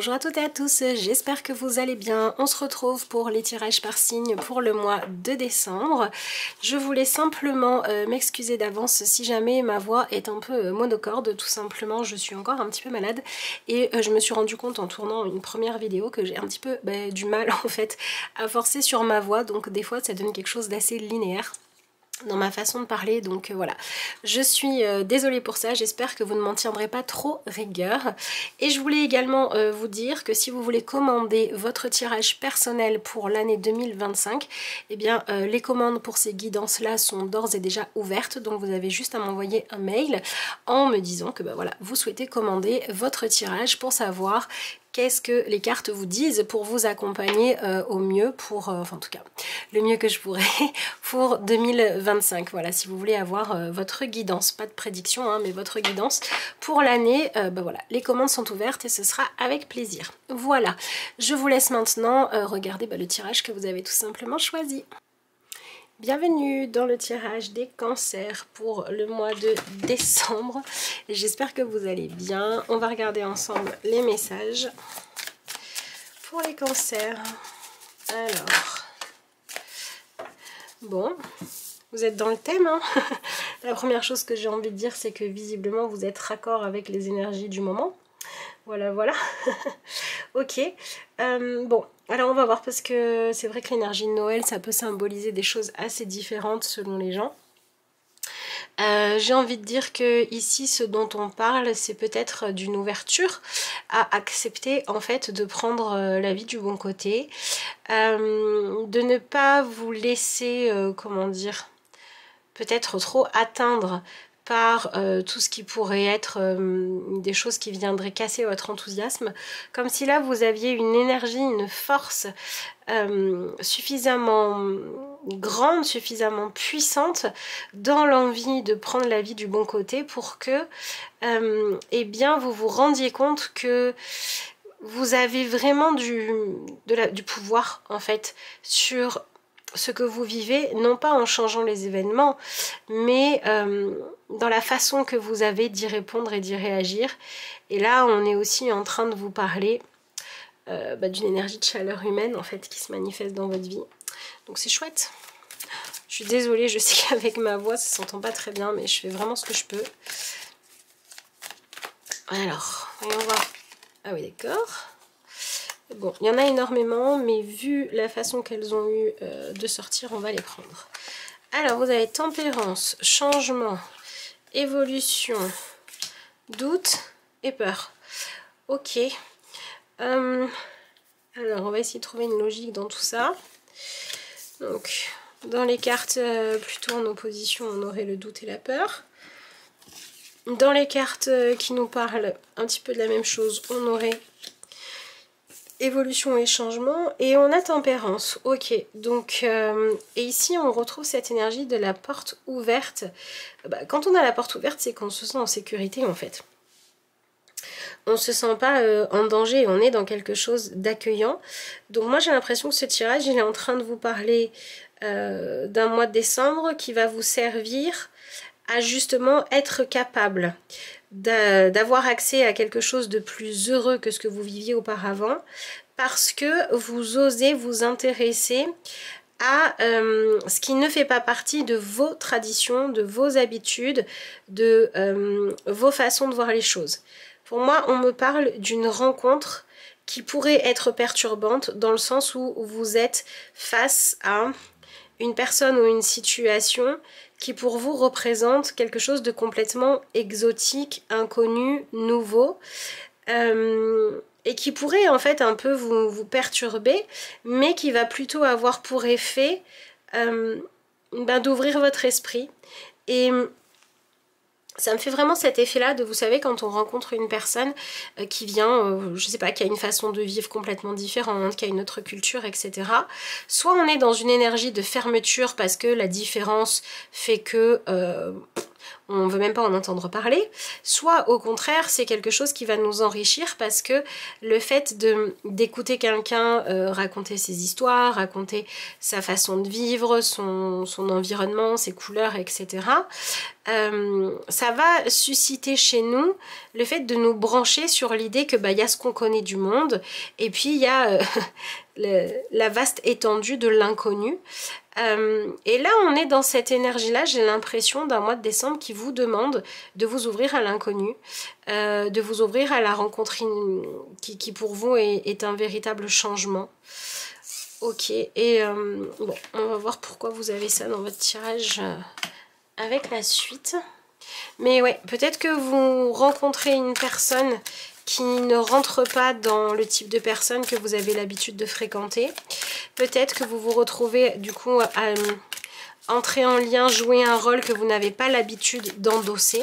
Bonjour à toutes et à tous, j'espère que vous allez bien. On se retrouve pour les tirages par signe pour le mois de décembre. Je voulais simplement m'excuser d'avance si jamais ma voix est un peu monocorde. Tout simplement, je suis encore un petit peu malade et je me suis rendu compte en tournant une première vidéo que j'ai un petit peu du mal en fait à forcer sur ma voix. Donc des fois ça donne quelque chose d'assez linéaire dans ma façon de parler, donc voilà, je suis désolée pour ça, j'espère que vous ne m'en tiendrez pas trop rigueur. Et je voulais également vous dire que si vous voulez commander votre tirage personnel pour l'année 2025, eh bien les commandes pour ces guidances là sont d'ores et déjà ouvertes, donc vous avez juste à m'envoyer un mail en me disant que voilà, vous souhaitez commander votre tirage pour savoir qu'est-ce que les cartes vous disent pour vous accompagner au mieux pour, enfin en tout cas, le mieux que je pourrais pour 2025. Voilà, si vous voulez avoir votre guidance, pas de prédiction, hein, mais votre guidance pour l'année, voilà, les commandes sont ouvertes et ce sera avec plaisir. Voilà, je vous laisse maintenant regarder le tirage que vous avez tout simplement choisi. Bienvenue dans le tirage des cancers pour le mois de décembre. J'espère que vous allez bien. On va regarder ensemble les messages pour les cancers. Alors, bon, vous êtes dans le thème, hein. La première chose que j'ai envie de dire, c'est que visiblement vous êtes raccord avec les énergies du moment. Voilà, voilà. Ok. Bon, alors on va voir parce que c'est vrai que l'énergie de Noël, ça peut symboliser des choses assez différentes selon les gens. J'ai envie de dire que ici, ce dont on parle, c'est peut-être d'une ouverture à accepter en fait de prendre la vie du bon côté, de ne pas vous laisser, comment dire, peut-être trop atteindre par tout ce qui pourrait être des choses qui viendraient casser votre enthousiasme, comme si là vous aviez une énergie, une force suffisamment grande, suffisamment puissante dans l'envie de prendre la vie du bon côté pour que eh bien vous vous rendiez compte que vous avez vraiment du pouvoir en fait sur ce que vous vivez, non pas en changeant les événements, mais dans la façon que vous avez d'y répondre et d'y réagir. Et là, on est aussi en train de vous parler d'une énergie de chaleur humaine, en fait, qui se manifeste dans votre vie. Donc c'est chouette. Je suis désolée, je sais qu'avec ma voix, ça s'entend pas très bien, mais je fais vraiment ce que je peux. Alors, voyons voir. Ah oui, d'accord. Bon, il y en a énormément, mais vu la façon qu'elles ont eu de sortir, on va les prendre. Alors, vous avez tempérance, changement, évolution, doute et peur. Ok. Alors, on va essayer de trouver une logique dans tout ça. Donc, dans les cartes plutôt en opposition, on aurait le doute et la peur. Dans les cartes qui nous parlent un petit peu de la même chose, on aurait évolution et changement, et on a tempérance. Ok, donc et ici on retrouve cette énergie de la porte ouverte. Quand on a la porte ouverte, c'est qu'on se sent en sécurité en fait. On se sent pas en danger, on est dans quelque chose d'accueillant. Donc moi j'ai l'impression que ce tirage il est en train de vous parler d'un mois de décembre qui va vous servir à justement être capable d'avoir accès à quelque chose de plus heureux que ce que vous viviez auparavant, parce que vous osez vous intéresser à ce qui ne fait pas partie de vos traditions, de vos habitudes, de vos façons de voir les choses. Pour moi, on me parle d'une rencontre qui pourrait être perturbante dans le sens où vous êtes face à une personne ou une situation qui pour vous représente quelque chose de complètement exotique, inconnu, nouveau, et qui pourrait en fait un peu vous perturber, mais qui va plutôt avoir pour effet d'ouvrir votre esprit. Et ça me fait vraiment cet effet-là de, vous savez, quand on rencontre une personne qui vient, je sais pas, qui a une façon de vivre complètement différente, qui a une autre culture, etc. Soit on est dans une énergie de fermeture parce que la différence fait que on ne veut même pas en entendre parler, soit au contraire c'est quelque chose qui va nous enrichir parce que le fait d'écouter quelqu'un raconter ses histoires, raconter sa façon de vivre, son environnement, ses couleurs, etc. Ça va susciter chez nous le fait de nous brancher sur l'idée que y a ce qu'on connaît du monde et puis il y a la vaste étendue de l'inconnu. Et là on est dans cette énergie là, j'ai l'impression d'un mois de décembre qui vous demande de vous ouvrir à l'inconnu, de vous ouvrir à la rencontre qui pour vous est un véritable changement. Ok, et bon, on va voir pourquoi vous avez ça dans votre tirage avec la suite. Mais ouais, peut-être que vous rencontrez une personne qui ne rentre pas dans le type de personne que vous avez l'habitude de fréquenter. Peut-être que vous vous retrouvez du coup à entrer en lien, jouer un rôle que vous n'avez pas l'habitude d'endosser.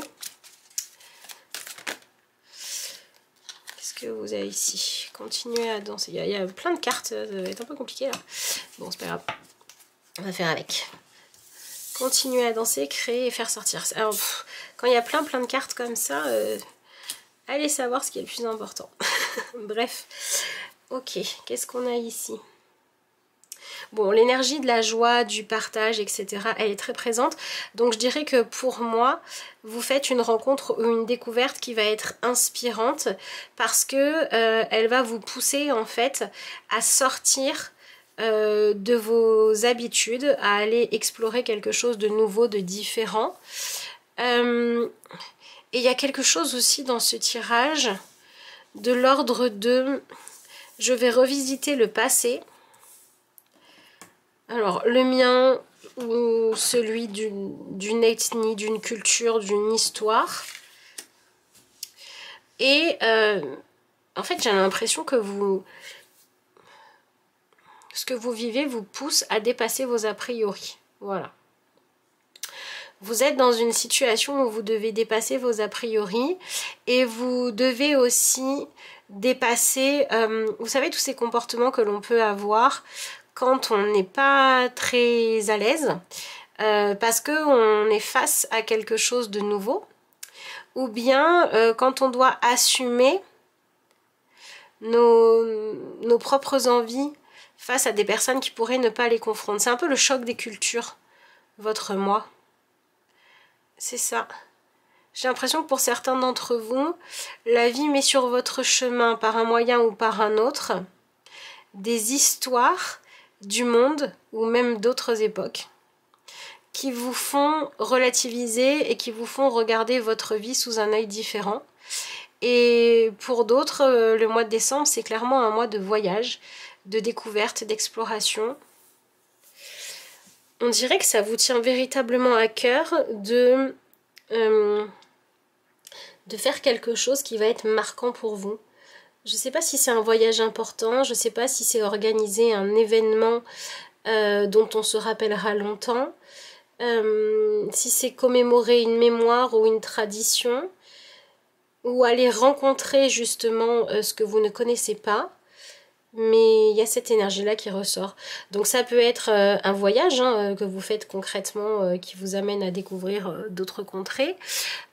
Qu'est-ce que vous avez ici? Continuez à danser. Il y a plein de cartes, ça va être un peu compliqué là. Bon, c'est pas grave. On va faire avec. Continuer à danser, créer et faire sortir. Alors, quand il y a plein de cartes comme ça, allez savoir ce qui est le plus important. Bref, ok, qu'est-ce qu'on a ici? Bon, l'énergie de la joie, du partage, etc., elle est très présente. Donc je dirais que pour moi, vous faites une rencontre ou une découverte qui va être inspirante parce que elle va vous pousser en fait à sortir de vos habitudes, à aller explorer quelque chose de nouveau, de différent. Et il y a quelque chose aussi dans ce tirage de l'ordre de je vais revisiter le passé. Alors le mien ou celui d'une ethnie, d'une culture, d'une histoire. Et en fait j'ai l'impression que ce que vous vivez vous pousse à dépasser vos a priori. Voilà. Vous êtes dans une situation où vous devez dépasser vos a priori et vous devez aussi dépasser, vous savez, tous ces comportements que l'on peut avoir quand on n'est pas très à l'aise, parce qu'on est face à quelque chose de nouveau, ou bien quand on doit assumer nos propres envies face à des personnes qui pourraient ne pas les confondre. C'est un peu le choc des cultures, votre moi. C'est ça. J'ai l'impression que pour certains d'entre vous, la vie met sur votre chemin, par un moyen ou par un autre, des histoires du monde ou même d'autres époques qui vous font relativiser et qui vous font regarder votre vie sous un œil différent. Et pour d'autres, le mois de décembre, c'est clairement un mois de voyage, de découverte, d'exploration. On dirait que ça vous tient véritablement à cœur de faire quelque chose qui va être marquant pour vous. Je ne sais pas si c'est un voyage important, je ne sais pas si c'est organiser un événement dont on se rappellera longtemps, si c'est commémorer une mémoire ou une tradition, ou aller rencontrer justement ce que vous ne connaissez pas. Mais il y a cette énergie-là qui ressort. Donc ça peut être un voyage que vous faites concrètement qui vous amène à découvrir d'autres contrées.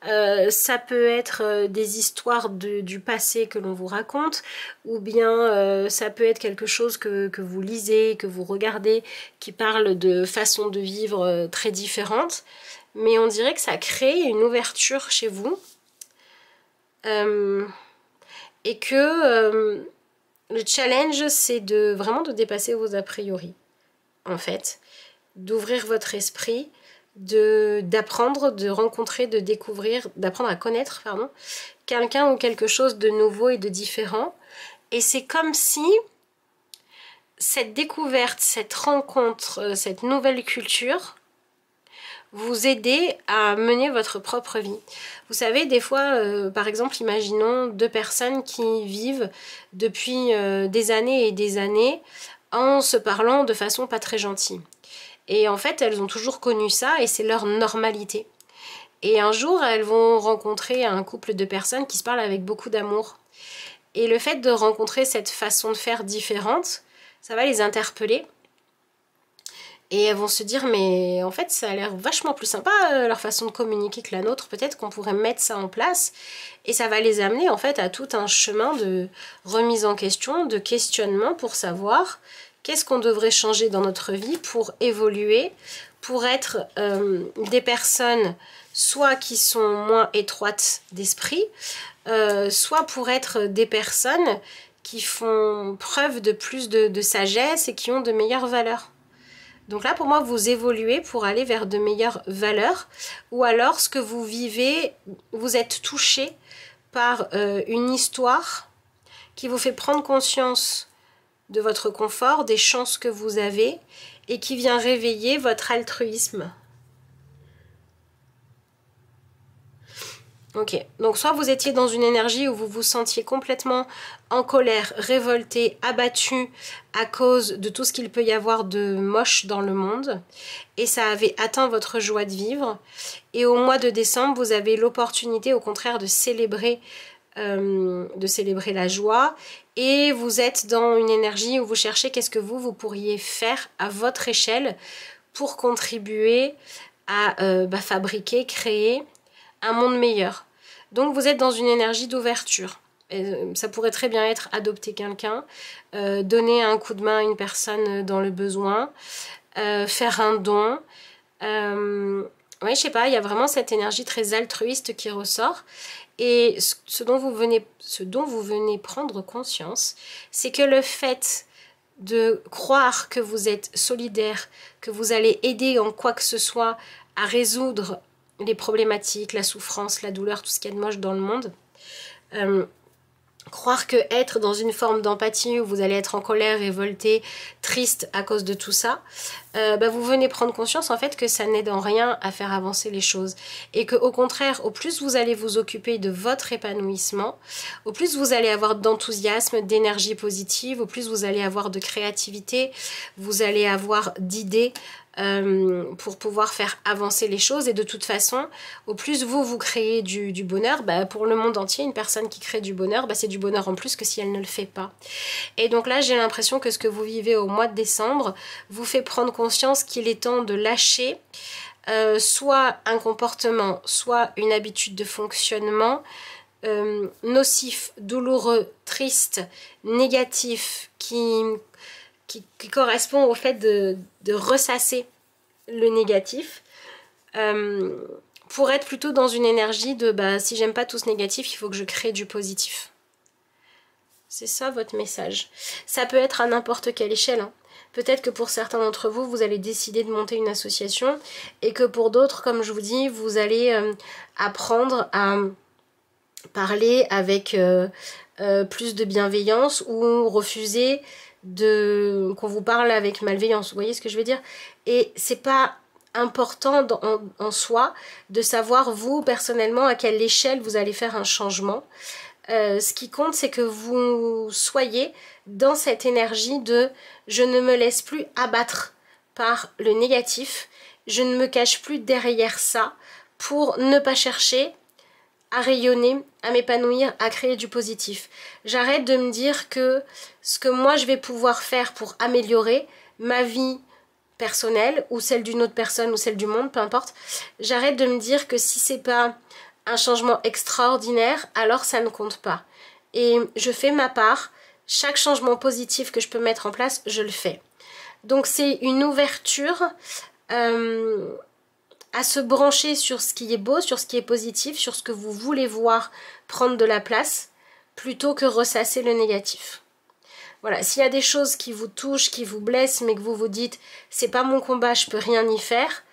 Ça peut être des histoires du passé que l'on vous raconte, ou bien ça peut être quelque chose que vous lisez, que vous regardez, qui parle de façons de vivre très différentes. Mais on dirait que ça crée une ouverture chez vous. Et que... le challenge, c'est vraiment de dépasser vos a priori, en fait. D'ouvrir votre esprit, d'apprendre, de rencontrer, de découvrir, d'apprendre à connaître, pardon, quelqu'un ou quelque chose de nouveau et de différent. Et c'est comme si cette découverte, cette rencontre, cette nouvelle culture vous aidez à mener votre propre vie. Vous savez, des fois, par exemple, imaginons deux personnes qui vivent depuis des années et des années en se parlant de façon pas très gentille. Et en fait, elles ont toujours connu ça et c'est leur normalité. Et un jour, elles vont rencontrer un couple de personnes qui se parlent avec beaucoup d'amour. Et le fait de rencontrer cette façon de faire différente, ça va les interpeller. Et elles vont se dire, mais en fait, ça a l'air vachement plus sympa, leur façon de communiquer que la nôtre. Peut-être qu'on pourrait mettre ça en place. Et ça va les amener, en fait, à tout un chemin de remise en question, de questionnement pour savoir qu'est-ce qu'on devrait changer dans notre vie pour évoluer, pour être des personnes soit qui sont moins étroites d'esprit, soit pour être des personnes qui font preuve de plus de sagesse et qui ont de meilleures valeurs. Donc là, pour moi, vous évoluez pour aller vers de meilleures valeurs, ou alors ce que vous vivez, vous êtes touché par une histoire qui vous fait prendre conscience de votre confort, des chances que vous avez, et qui vient réveiller votre altruisme. Ok, donc soit vous étiez dans une énergie où vous vous sentiez complètement en colère, révolté, abattu à cause de tout ce qu'il peut y avoir de moche dans le monde, et ça avait atteint votre joie de vivre, et au mois de décembre, vous avez l'opportunité au contraire de célébrer la joie, et vous êtes dans une énergie où vous cherchez qu'est-ce que vous pourriez faire à votre échelle pour contribuer à fabriquer, créer un monde meilleur. Donc vous êtes dans une énergie d'ouverture. Ça pourrait très bien être adopter quelqu'un, donner un coup de main à une personne dans le besoin, faire un don. Oui, je sais pas, il y a vraiment cette énergie très altruiste qui ressort. Et ce dont vous venez prendre conscience, c'est que le fait de croire que vous êtes solidaire, que vous allez aider en quoi que ce soit à résoudre les problématiques, la souffrance, la douleur, tout ce qu'il y a de moche dans le monde. Croire que être dans une forme d'empathie où vous allez être en colère, révolté, triste à cause de tout ça, vous venez prendre conscience en fait que ça n'aide en rien à faire avancer les choses. Et que au contraire, au plus vous allez vous occuper de votre épanouissement, au plus vous allez avoir d'enthousiasme, d'énergie positive, au plus vous allez avoir de créativité, vous allez avoir d'idées, pour pouvoir faire avancer les choses. Et de toute façon, au plus vous créez du bonheur, pour le monde entier, une personne qui crée du bonheur, c'est du bonheur en plus que si elle ne le fait pas. Et donc là, j'ai l'impression que ce que vous vivez au mois de décembre vous fait prendre conscience qu'il est temps de lâcher soit un comportement, soit une habitude de fonctionnement nocif, douloureux, triste, négatif, qui correspond au fait de ressasser le négatif, pour être plutôt dans une énergie de si j'aime pas tout ce négatif, il faut que je crée du positif. C'est ça votre message. Ça peut être à n'importe quelle échelle, hein. Peut-être que pour certains d'entre vous, vous allez décider de monter une association, et que pour d'autres, comme je vous dis, vous allez apprendre à parler avec plus de bienveillance, ou refuser qu'on vous parle avec malveillance. Vous voyez ce que je veux dire? Et c'est pas important en soi de savoir vous personnellement à quelle échelle vous allez faire un changement. Ce qui compte, c'est que vous soyez dans cette énergie de je ne me laisse plus abattre par le négatif, je ne me cache plus derrière ça pour ne pas chercher à rayonner, à m'épanouir, à créer du positif. J'arrête de me dire que ce que moi je vais pouvoir faire pour améliorer ma vie personnelle, ou celle d'une autre personne, ou celle du monde, peu importe, j'arrête de me dire que si c'est pas un changement extraordinaire, alors ça ne compte pas. Et je fais ma part, chaque changement positif que je peux mettre en place, je le fais. Donc c'est une ouverture à se brancher sur ce qui est beau, sur ce qui est positif, sur ce que vous voulez voir prendre de la place, plutôt que ressasser le négatif. Voilà, s'il y a des choses qui vous touchent, qui vous blessent, mais que vous vous dites « c'est pas mon combat, je peux rien y faire »,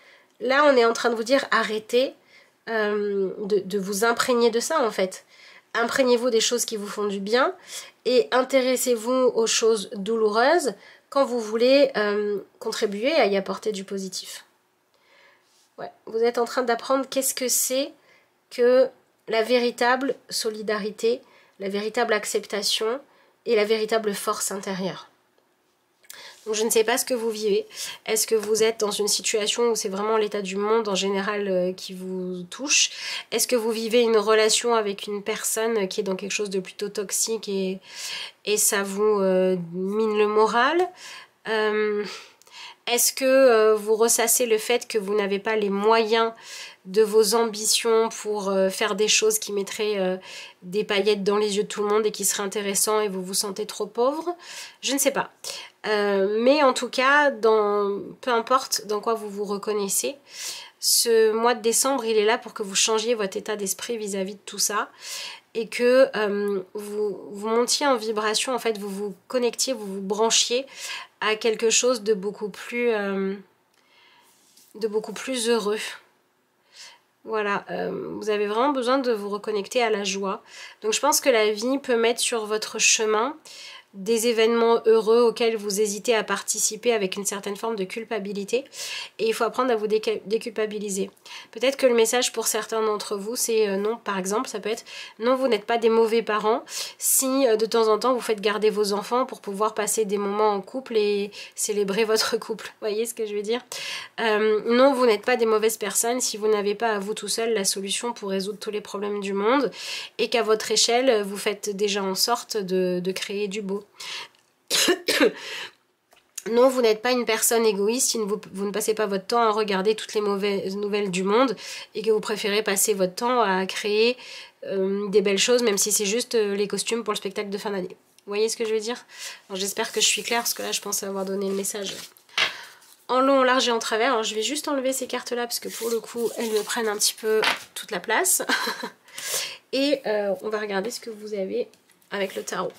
là on est en train de vous dire « arrêtez de vous imprégner de ça en fait ». Imprégnez-vous des choses qui vous font du bien, et intéressez-vous aux choses douloureuses quand vous voulez contribuer à y apporter du positif. Ouais, vous êtes en train d'apprendre qu'est-ce que c'est que la véritable solidarité, la véritable acceptation et la véritable force intérieure. Donc je ne sais pas ce que vous vivez. Est-ce que vous êtes dans une situation où c'est vraiment l'état du monde en général qui vous touche? Est-ce que vous vivez une relation avec une personne qui est dans quelque chose de plutôt toxique et ça vous mine le moral? Est-ce que vous ressassez le fait que vous n'avez pas les moyens de vos ambitions pour faire des choses qui mettraient des paillettes dans les yeux de tout le monde et qui seraient intéressants et vous vous sentez trop pauvre? Je ne sais pas. Mais en tout cas, peu importe dans quoi vous vous reconnaissez, ce mois de décembre, il est là pour que vous changiez votre état d'esprit vis-à-vis de tout ça et que vous montiez en vibration, en fait, vous vous connectiez, vous vous branchiez à quelque chose de beaucoup plus heureux. Voilà, vous avez vraiment besoin de vous reconnecter à la joie. Donc je pense que la vie peut mettre sur votre chemin des événements heureux auxquels vous hésitez à participer avec une certaine forme de culpabilité, et il faut apprendre à vous déculpabiliser. Peut-être que le message pour certains d'entre vous c'est non, par exemple ça peut être non, vous n'êtes pas des mauvais parents si de temps en temps vous faites garder vos enfants pour pouvoir passer des moments en couple et célébrer votre couple, vous voyez ce que je veux dire? Non, vous n'êtes pas des mauvaises personnes si vous n'avez pas à vous tout seul la solution pour résoudre tous les problèmes du monde et qu'à votre échelle vous faites déjà en sorte de créer du beau. Non, vous n'êtes pas une personne égoïste si vous ne passez pas votre temps à regarder toutes les mauvaises nouvelles du monde et que vous préférez passer votre temps à créer des belles choses, même si c'est juste les costumes pour le spectacle de fin d'année. Vous voyez ce que je veux dire? J'espère que je suis claire parce que là je pense avoir donné le message en long, en large et en travers. Alors je vais juste enlever ces cartes là parce que pour le coup elles me prennent un petit peu toute la place. Et on va regarder ce que vous avez avec le tarot.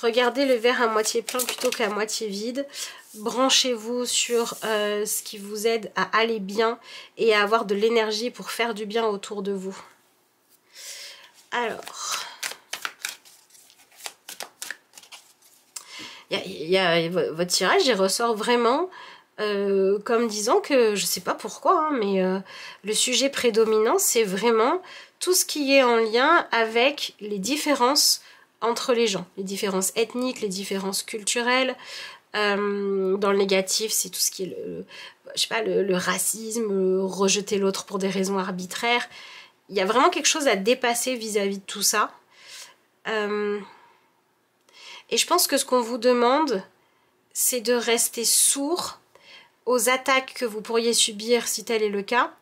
Regardez le verre à moitié plein plutôt qu'à moitié vide. Branchez-vous sur ce qui vous aide à aller bien et à avoir de l'énergie pour faire du bien autour de vous. Alors, votre tirage, il ressort vraiment comme disant que, je sais pas pourquoi, hein, mais le sujet prédominant, c'est vraiment tout ce qui est en lien avec les différences entre les gens, les différences ethniques, les différences culturelles. Dans le négatif, c'est tout ce qui est je sais pas, le racisme, rejeter l'autre pour des raisons arbitraires. Il y a vraiment quelque chose à dépasser vis-à-vis de tout ça. Et je pense que ce qu'on vous demande, c'est de rester sourd aux attaques que vous pourriez subir si tel est le cas,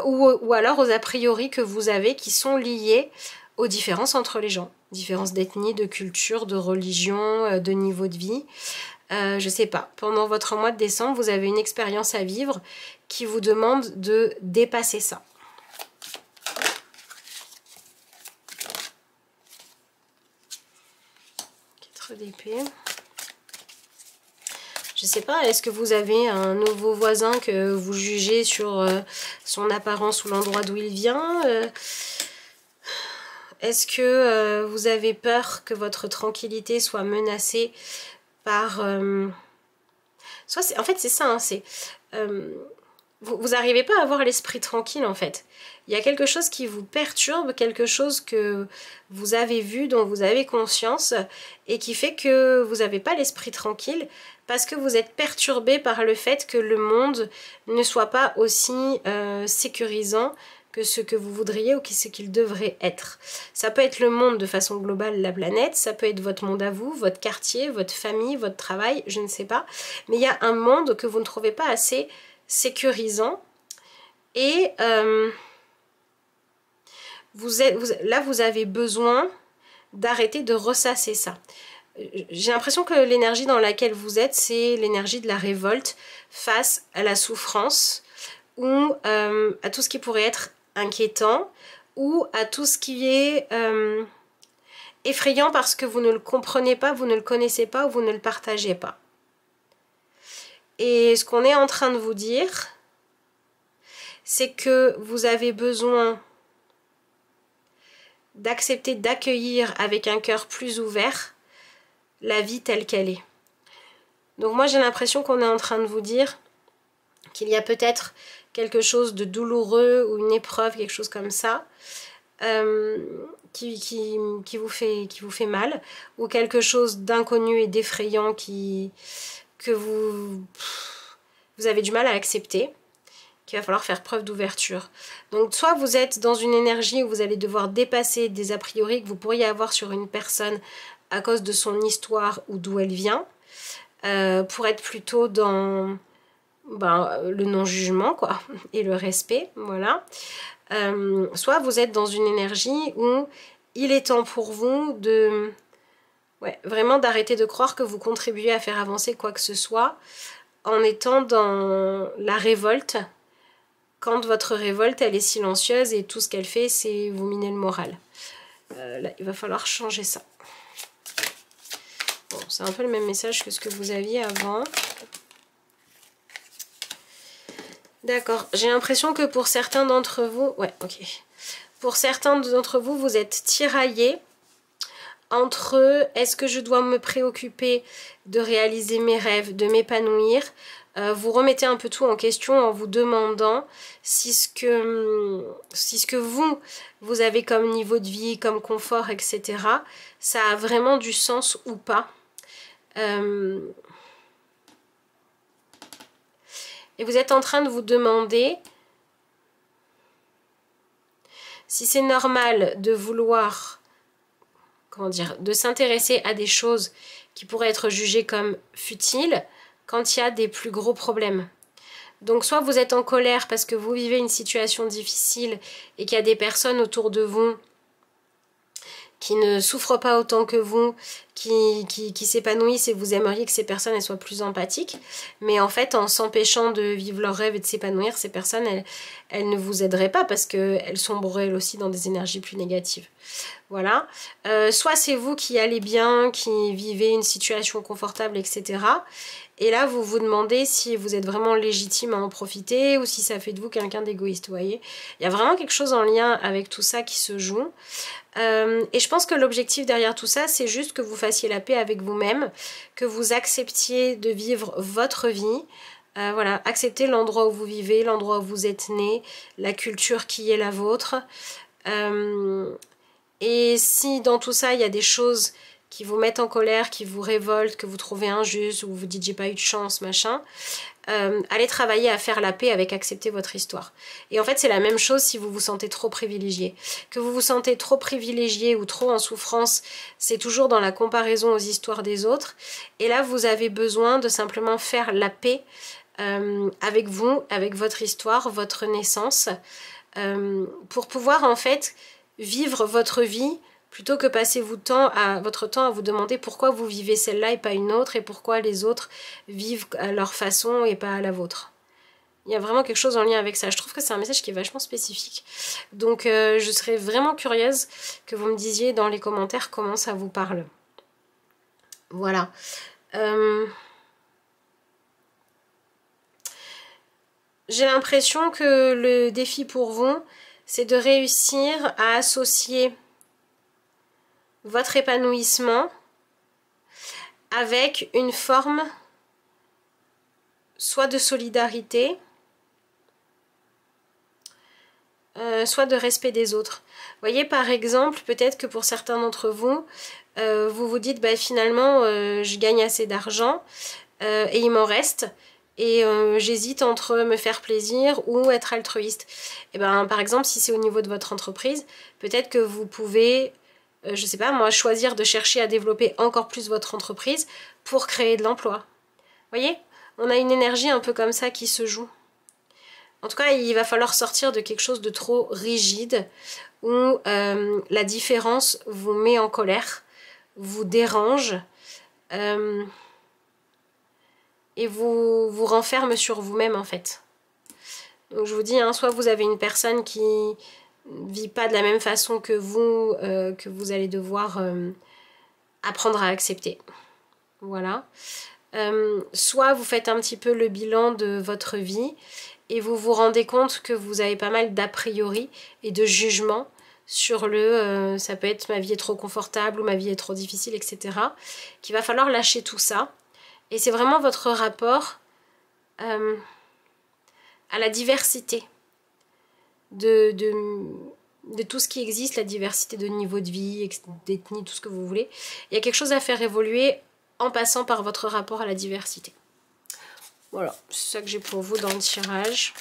ou alors aux a priori que vous avez qui sont liés aux différences entre les gens. Différences d'ethnie, de culture, de religion, de niveau de vie. Je sais pas, pendant votre mois de décembre, vous avez une expérience à vivre qui vous demande de dépasser ça. Quatre d'épée. Je sais pas, est-ce que vous avez un nouveau voisin que vous jugez sur son apparence ou l'endroit d'où il vient? Est-ce que vous avez peur que votre tranquillité soit menacée par... en fait c'est ça, hein, c'est... vous n'arrivez pas à avoir l'esprit tranquille en fait. Il y a quelque chose qui vous perturbe, quelque chose que vous avez vu, dont vous avez conscience, et qui fait que vous n'avez pas l'esprit tranquille, parce que vous êtes perturbé par le fait que le monde ne soit pas aussi sécurisant que ce que vous voudriez ou ce qu'il devrait être. Ça peut être le monde de façon globale, la planète, ça peut être votre monde à vous, votre quartier, votre famille, votre travail, je ne sais pas. Mais il y a un monde que vous ne trouvez pas assez sécurisant et là vous avez besoin d'arrêter de ressasser ça. J'ai l'impression que l'énergie dans laquelle vous êtes, c'est l'énergie de la révolte face à la souffrance ou à tout ce qui pourrait être inquiétant ou à tout ce qui est effrayant parce que vous ne le comprenez pas, vous ne le connaissez pas ou vous ne le partagez pas. Et ce qu'on est en train de vous dire, c'est que vous avez besoin d'accepter, d'accueillir avec un cœur plus ouvert la vie telle qu'elle est. Donc moi j'ai l'impression qu'on est en train de vous dire qu'il y a peut-être quelque chose de douloureux ou une épreuve, quelque chose comme ça, qui vous fait mal, ou quelque chose d'inconnu et d'effrayant que vous avez du mal à accepter, qu'il va falloir faire preuve d'ouverture. Donc soit vous êtes dans une énergie où vous allez devoir dépasser des a priori que vous pourriez avoir sur une personne à cause de son histoire ou d'où elle vient, pour être plutôt dans le non-jugement quoi, et le respect, voilà. Soit vous êtes dans une énergie où il est temps pour vous de vraiment d'arrêter de croire que vous contribuez à faire avancer quoi que ce soit en étant dans la révolte, quand votre révolte elle est silencieuse et tout ce qu'elle fait c'est vous miner le moral. Là il va falloir changer ça. Bon, c'est un peu le même message que ce que vous aviez avant. D'accord, j'ai l'impression que pour certains d'entre vous, pour certains d'entre vous, vous êtes tiraillés entre est-ce que je dois me préoccuper de réaliser mes rêves, de m'épanouir. Vous remettez un peu tout en question en vous demandant si ce que vous avez comme niveau de vie, comme confort, etc., ça a vraiment du sens ou pas. Et vous êtes en train de vous demander si c'est normal de vouloir, comment dire, de s'intéresser à des choses qui pourraient être jugées comme futiles quand il y a des plus gros problèmes. Donc soit vous êtes en colère parce que vous vivez une situation difficile et qu'il y a des personnes autour de vous qui ne souffrent pas autant que vous, qui s'épanouissent et vous aimeriez que ces personnes elles soient plus empathiques. Mais en fait, en s'empêchant de vivre leurs rêves et de s'épanouir, ces personnes, elles ne vous aideraient pas parce qu'elles sombreraient elles aussi dans des énergies plus négatives. Voilà. Soit c'est vous qui allez bien, qui vivez une situation confortable, etc. Et là, vous vous demandez si vous êtes vraiment légitime à en profiter ou si ça fait de vous quelqu'un d'égoïste, vous voyez. Il y a vraiment quelque chose en lien avec tout ça qui se joue. Et je pense que l'objectif derrière tout ça, c'est juste que vous fassiez la paix avec vous-même, que vous acceptiez de vivre votre vie. Voilà, acceptez l'endroit où vous vivez, l'endroit où vous êtes né, la culture qui est la vôtre. Et si dans tout ça, il y a des choses qui vous mettent en colère, qui vous révoltent, que vous trouvez injustes, ou vous vous dites j'ai pas eu de chance, machin, allez travailler à faire la paix avec accepter votre histoire. Et en fait, c'est la même chose si vous vous sentez trop privilégié. Que vous vous sentez trop privilégié ou trop en souffrance, c'est toujours dans la comparaison aux histoires des autres. Et là, vous avez besoin de simplement faire la paix avec vous, avec votre histoire, votre naissance, pour pouvoir en fait vivre votre vie plutôt que passer votre temps à vous demander pourquoi vous vivez celle-là et pas une autre et pourquoi les autres vivent à leur façon et pas à la vôtre. Il y a vraiment quelque chose en lien avec ça. Je trouve que c'est un message qui est vachement spécifique. Donc je serais vraiment curieuse que vous me disiez dans les commentaires comment ça vous parle. Voilà. J'ai l'impression que le défi pour vous, c'est de réussir à associer votre épanouissement avec une forme soit de solidarité, soit de respect des autres. Vous voyez, par exemple, peut-être que pour certains d'entre vous, vous vous dites bah, finalement je gagne assez d'argent et il m'en reste et j'hésite entre me faire plaisir ou être altruiste. Et ben, par exemple, si c'est au niveau de votre entreprise, peut-être que vous pouvez je sais pas moi, choisir de chercher à développer encore plus votre entreprise pour créer de l'emploi. Vous voyez, on a une énergie un peu comme ça qui se joue. En tout cas, il va falloir sortir de quelque chose de trop rigide où la différence vous met en colère, vous dérange et vous renferme sur vous-même en fait. Donc je vous dis, hein, soit vous avez une personne qui vit pas de la même façon que vous allez devoir apprendre à accepter. Voilà. Soit vous faites un petit peu le bilan de votre vie et vous vous rendez compte que vous avez pas mal d'a priori et de jugements sur ça peut être ma vie est trop confortable ou ma vie est trop difficile, etc. Qu'il va falloir lâcher tout ça. Et c'est vraiment votre rapport à la diversité de tout ce qui existe, la diversité de niveau de vie, d'ethnie, tout ce que vous voulez. Il y a quelque chose à faire évoluer en passant par votre rapport à la diversité. Voilà, c'est ça que j'ai pour vous dans le tirage.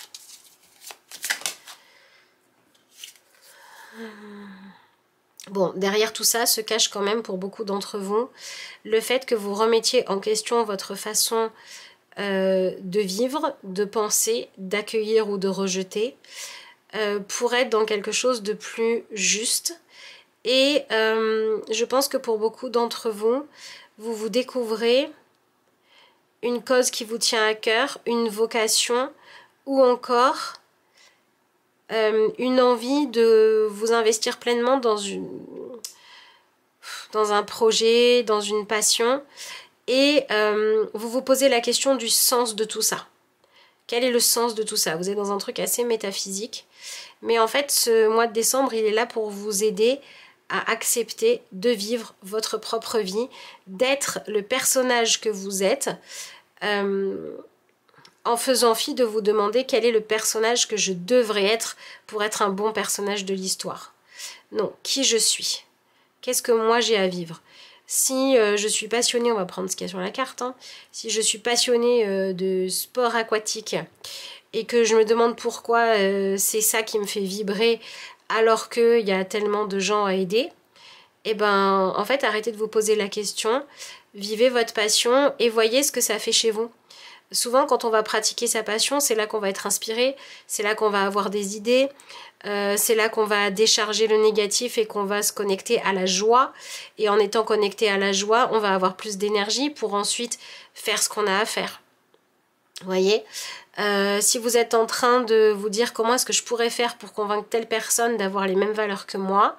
Bon, derrière tout ça se cache quand même pour beaucoup d'entre vous le fait que vous remettiez en question votre façon de vivre, de penser, d'accueillir ou de rejeter pour être dans quelque chose de plus juste. Et je pense que pour beaucoup d'entre vous, vous vous découvrez une cause qui vous tient à cœur, une vocation ou encore une envie de vous investir pleinement dans un projet, dans une passion, et vous vous posez la question du sens de tout ça. Quel est le sens de tout ça? Vous êtes dans un truc assez métaphysique, mais en fait ce mois de décembre il est là pour vous aider à accepter de vivre votre propre vie, d'être le personnage que vous êtes, en faisant fi de vous demander quel est le personnage que je devrais être pour être un bon personnage de l'histoire. Non, qui je suis? Qu'est-ce que moi j'ai à vivre? Si je suis passionnée, on va prendre ce qu'il y a sur la carte, hein, si je suis passionnée de sport aquatique et que je me demande pourquoi c'est ça qui me fait vibrer alors qu'il y a tellement de gens à aider, et ben en fait arrêtez de vous poser la question, vivez votre passion et voyez ce que ça fait chez vous. Souvent quand on va pratiquer sa passion, c'est là qu'on va être inspiré, c'est là qu'on va avoir des idées, c'est là qu'on va décharger le négatif et qu'on va se connecter à la joie. Et en étant connecté à la joie, on va avoir plus d'énergie pour ensuite faire ce qu'on a à faire. Vous voyez, si vous êtes en train de vous dire comment est-ce que je pourrais faire pour convaincre telle personne d'avoir les mêmes valeurs que moi,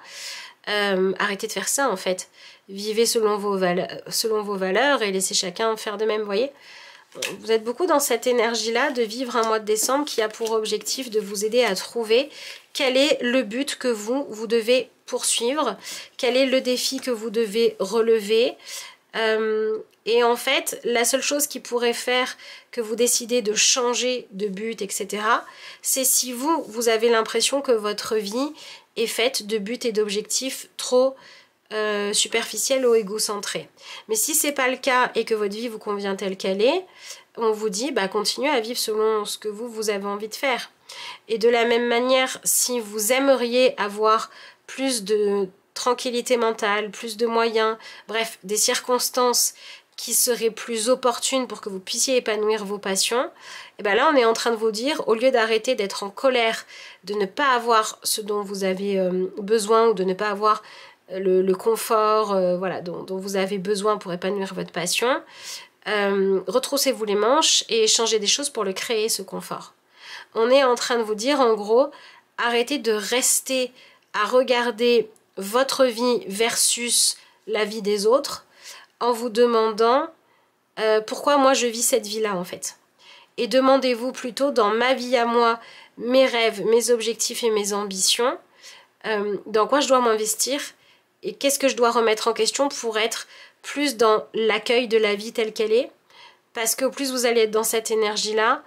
arrêtez de faire ça en fait. Vivez selon vos valeurs et laissez chacun faire de même, vous voyez. Vous êtes beaucoup dans cette énergie-là de vivre un mois de décembre qui a pour objectif de vous aider à trouver quel est le but que vous devez poursuivre, quel est le défi que vous devez relever. Et en fait, la seule chose qui pourrait faire que vous décidez de changer de but, etc., c'est si vous avez l'impression que votre vie est faite de buts et d'objectifs trop superficielle ou égocentrée. Mais si c'est pas le cas et que votre vie vous convient telle qu'elle est, on vous dit bah continuez à vivre selon ce que vous avez envie de faire. Et de la même manière, si vous aimeriez avoir plus de tranquillité mentale, plus de moyens, bref, des circonstances qui seraient plus opportunes pour que vous puissiez épanouir vos passions, et ben là on est en train de vous dire, au lieu d'arrêter d'être en colère, de ne pas avoir ce dont vous avez besoin ou de ne pas avoir le confort voilà, dont vous avez besoin pour épanouir votre passion, retroussez-vous les manches et changez des choses pour le créer, ce confort. On est en train de vous dire en gros, arrêtez de rester à regarder votre vie versus la vie des autres en vous demandant pourquoi moi je vis cette vie-là en fait. Et demandez-vous plutôt dans ma vie à moi, mes rêves, mes objectifs et mes ambitions, dans quoi je dois m'investir et qu'est-ce que je dois remettre en question pour être plus dans l'accueil de la vie telle qu'elle est. Parce que au plus vous allez être dans cette énergie-là,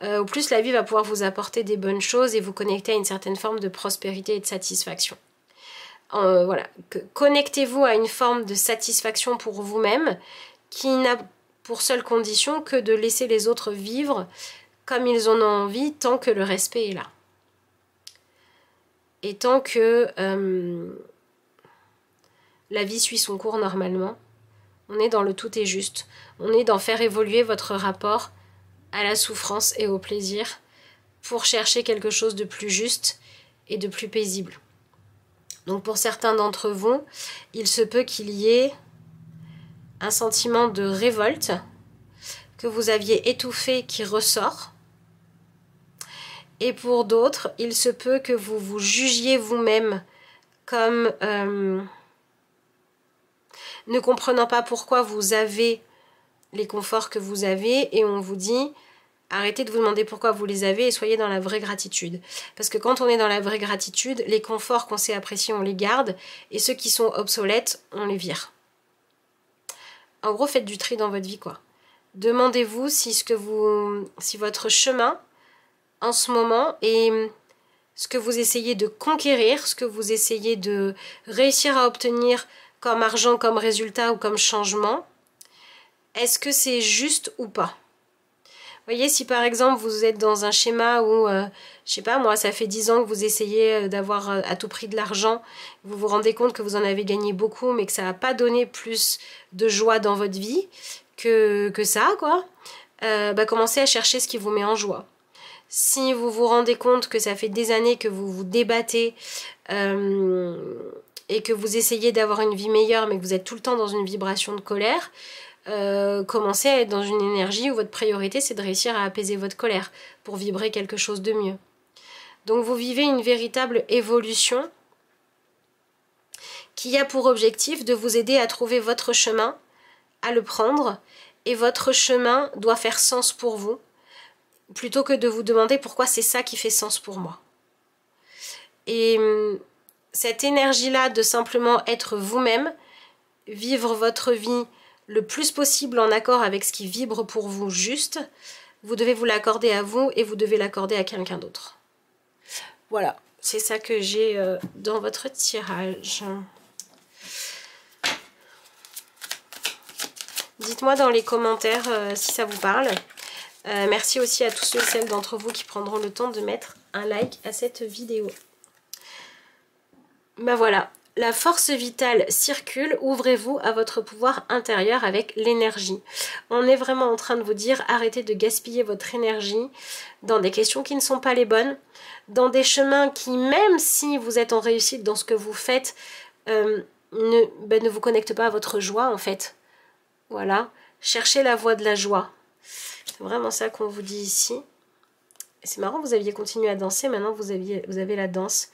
au plus la vie va pouvoir vous apporter des bonnes choses et vous connecter à une certaine forme de prospérité et de satisfaction. Voilà, connectez-vous à une forme de satisfaction pour vous-même qui n'a pour seule condition que de laisser les autres vivre comme ils en ont envie tant que le respect est là. Et tant que la vie suit son cours normalement, on est dans le tout est juste. On est dans faire évoluer votre rapport à la souffrance et au plaisir pour chercher quelque chose de plus juste et de plus paisible. Donc pour certains d'entre vous, il se peut qu'il y ait un sentiment de révolte que vous aviez étouffé qui ressort. Et pour d'autres, il se peut que vous vous jugiez vous-même comme ne comprenant pas pourquoi vous avez les conforts que vous avez, et on vous dit arrêtez de vous demander pourquoi vous les avez et soyez dans la vraie gratitude. Parce que quand on est dans la vraie gratitude, les conforts qu'on sait apprécier, on les garde, et ceux qui sont obsolètes, on les vire. En gros, faites du tri dans votre vie, quoi. Demandez-vous si votre chemin en ce moment est ce que vous essayez de conquérir, ce que vous essayez de réussir à obtenir comme argent, comme résultat ou comme changement, est-ce que c'est juste ou pas? Voyez, si par exemple vous êtes dans un schéma où, je sais pas moi, ça fait 10 ans que vous essayez d'avoir à tout prix de l'argent, vous vous rendez compte que vous en avez gagné beaucoup, mais que ça n'a pas donné plus de joie dans votre vie que ça, quoi, bah, commencez à chercher ce qui vous met en joie. Si vous vous rendez compte que ça fait des années que vous vous débattez et que vous essayez d'avoir une vie meilleure, mais que vous êtes tout le temps dans une vibration de colère, commencez à être dans une énergie où votre priorité c'est de réussir à apaiser votre colère pour vibrer quelque chose de mieux. Donc vous vivez une véritable évolution qui a pour objectif de vous aider à trouver votre chemin, à le prendre, et votre chemin doit faire sens pour vous, plutôt que de vous demander pourquoi c'est ça qui fait sens pour moi. Et cette énergie-là de simplement être vous-même, vivre votre vie le plus possible en accord avec ce qui vibre pour vous juste, vous devez vous l'accorder à vous et vous devez l'accorder à quelqu'un d'autre. Voilà, c'est ça que j'ai dans votre tirage. Dites-moi dans les commentaires si ça vous parle. Merci aussi à tous ceux et celles d'entre vous qui prendront le temps de mettre un like à cette vidéo. Ben voilà. La force vitale circule, ouvrez-vous à votre pouvoir intérieur avec l'énergie. On est vraiment en train de vous dire, arrêtez de gaspiller votre énergie dans des questions qui ne sont pas les bonnes, dans des chemins qui, même si vous êtes en réussite dans ce que vous faites, ne vous connectent pas à votre joie en fait. Voilà, cherchez la voie de la joie. C'est vraiment ça qu'on vous dit ici. C'est marrant, vous aviez continué à danser, maintenant vous avez la danse.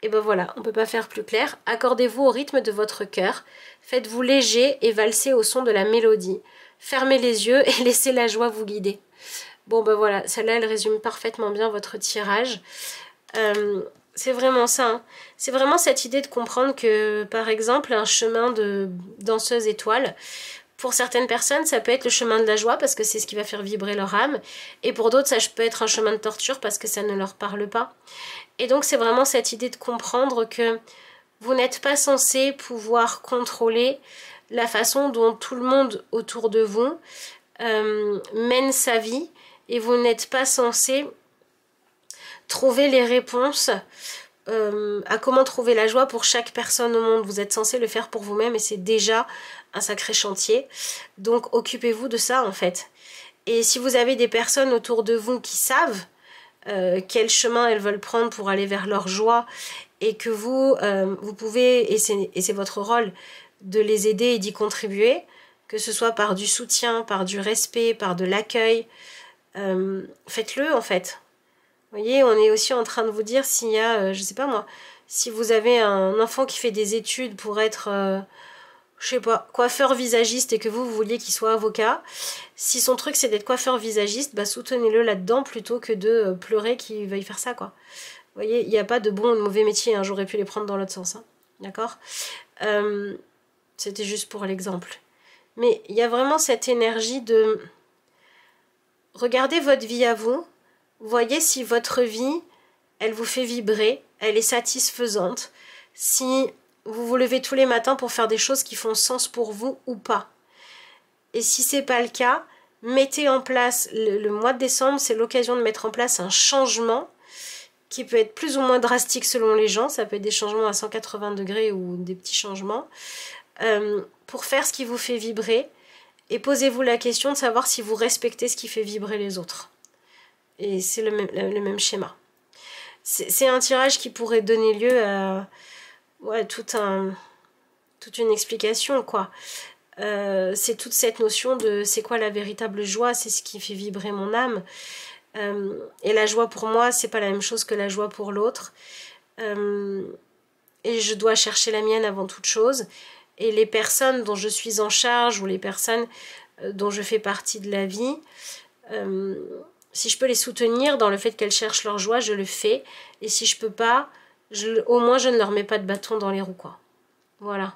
Et ben voilà, on ne peut pas faire plus clair. Accordez-vous au rythme de votre cœur. Faites-vous léger et valsez au son de la mélodie. Fermez les yeux et laissez la joie vous guider. Bon ben voilà, celle-là elle résume parfaitement bien votre tirage. C'est vraiment ça. Hein. C'est vraiment cette idée de comprendre que, par exemple, un chemin de danseuse étoile, pour certaines personnes, ça peut être le chemin de la joie parce que c'est ce qui va faire vibrer leur âme. Et pour d'autres, ça peut être un chemin de torture parce que ça ne leur parle pas. Et donc, c'est vraiment cette idée de comprendre que vous n'êtes pas censé pouvoir contrôler la façon dont tout le monde autour de vous mène sa vie. Et vous n'êtes pas censé trouver les réponses à comment trouver la joie pour chaque personne au monde. Vous êtes censé le faire pour vous-même et c'est déjà un sacré chantier. Donc occupez-vous de ça en fait. Et si vous avez des personnes autour de vous qui savent quel chemin elles veulent prendre pour aller vers leur joie et que vous pouvez, et c'est votre rôle, de les aider et d'y contribuer, que ce soit par du soutien, par du respect, par de l'accueil, faites-le en fait. Vous voyez, on est aussi en train de vous dire s'il y a, je sais pas moi, si vous avez un enfant qui fait des études pour être, je sais pas, coiffeur visagiste et que vous vouliez qu'il soit avocat, si son truc c'est d'être coiffeur visagiste, bah soutenez-le là-dedans plutôt que de pleurer qu'il veuille faire ça, quoi. Vous voyez, il n'y a pas de bon ou de mauvais métier, hein, j'aurais pu les prendre dans l'autre sens, hein, d'accord. C'était juste pour l'exemple. Mais il y a vraiment cette énergie de... Regardez votre vie à vous. Voyez si votre vie, elle vous fait vibrer, elle est satisfaisante, si vous vous levez tous les matins pour faire des choses qui font sens pour vous ou pas. Et si c'est pas le cas, mettez en place, le mois de décembre, c'est l'occasion de mettre en place un changement qui peut être plus ou moins drastique selon les gens, ça peut être des changements à 180 degrés ou des petits changements, pour faire ce qui vous fait vibrer, et posez-vous la question de savoir si vous respectez ce qui fait vibrer les autres. Et c'est le même schéma. C'est un tirage qui pourrait donner lieu à ouais, toute une explication, quoi. C'est toute cette notion de c'est quoi la véritable joie, c'est ce qui fait vibrer mon âme. Et la joie pour moi, c'est pas la même chose que la joie pour l'autre. Et je dois chercher la mienne avant toute chose. Et les personnes dont je suis en charge ou les personnes dont je fais partie de la vie... si je peux les soutenir dans le fait qu'elles cherchent leur joie, je le fais. Et si je peux pas, au moins je ne leur mets pas de bâton dans les roues, quoi. Voilà.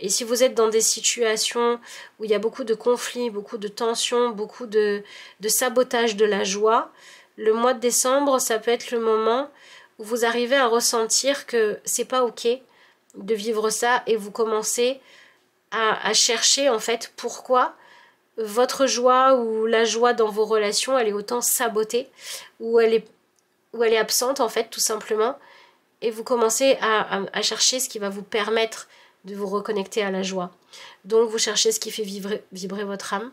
Et si vous êtes dans des situations où il y a beaucoup de conflits, beaucoup de tensions, beaucoup de sabotage de la joie, le mois de décembre, ça peut être le moment où vous arrivez à ressentir que c'est pas ok de vivre ça et vous commencez à chercher en fait pourquoi votre joie ou la joie dans vos relations, elle est autant sabotée, ou elle est absente en fait, tout simplement. Et vous commencez à chercher ce qui va vous permettre de vous reconnecter à la joie. Donc vous cherchez ce qui fait vibrer votre âme.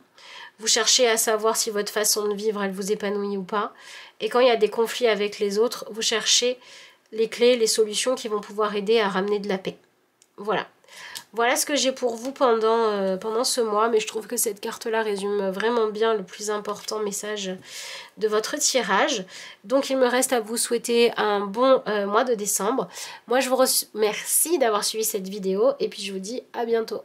Vous cherchez à savoir si votre façon de vivre, elle vous épanouit ou pas. Et quand il y a des conflits avec les autres, vous cherchez les clés, les solutions qui vont pouvoir aider à ramener de la paix. Voilà. Voilà ce que j'ai pour vous pendant ce mois, mais je trouve que cette carte-là résume vraiment bien le plus important message de votre tirage. Donc il me reste à vous souhaiter un bon mois de décembre. Moi je vous remercie d'avoir suivi cette vidéo et puis je vous dis à bientôt.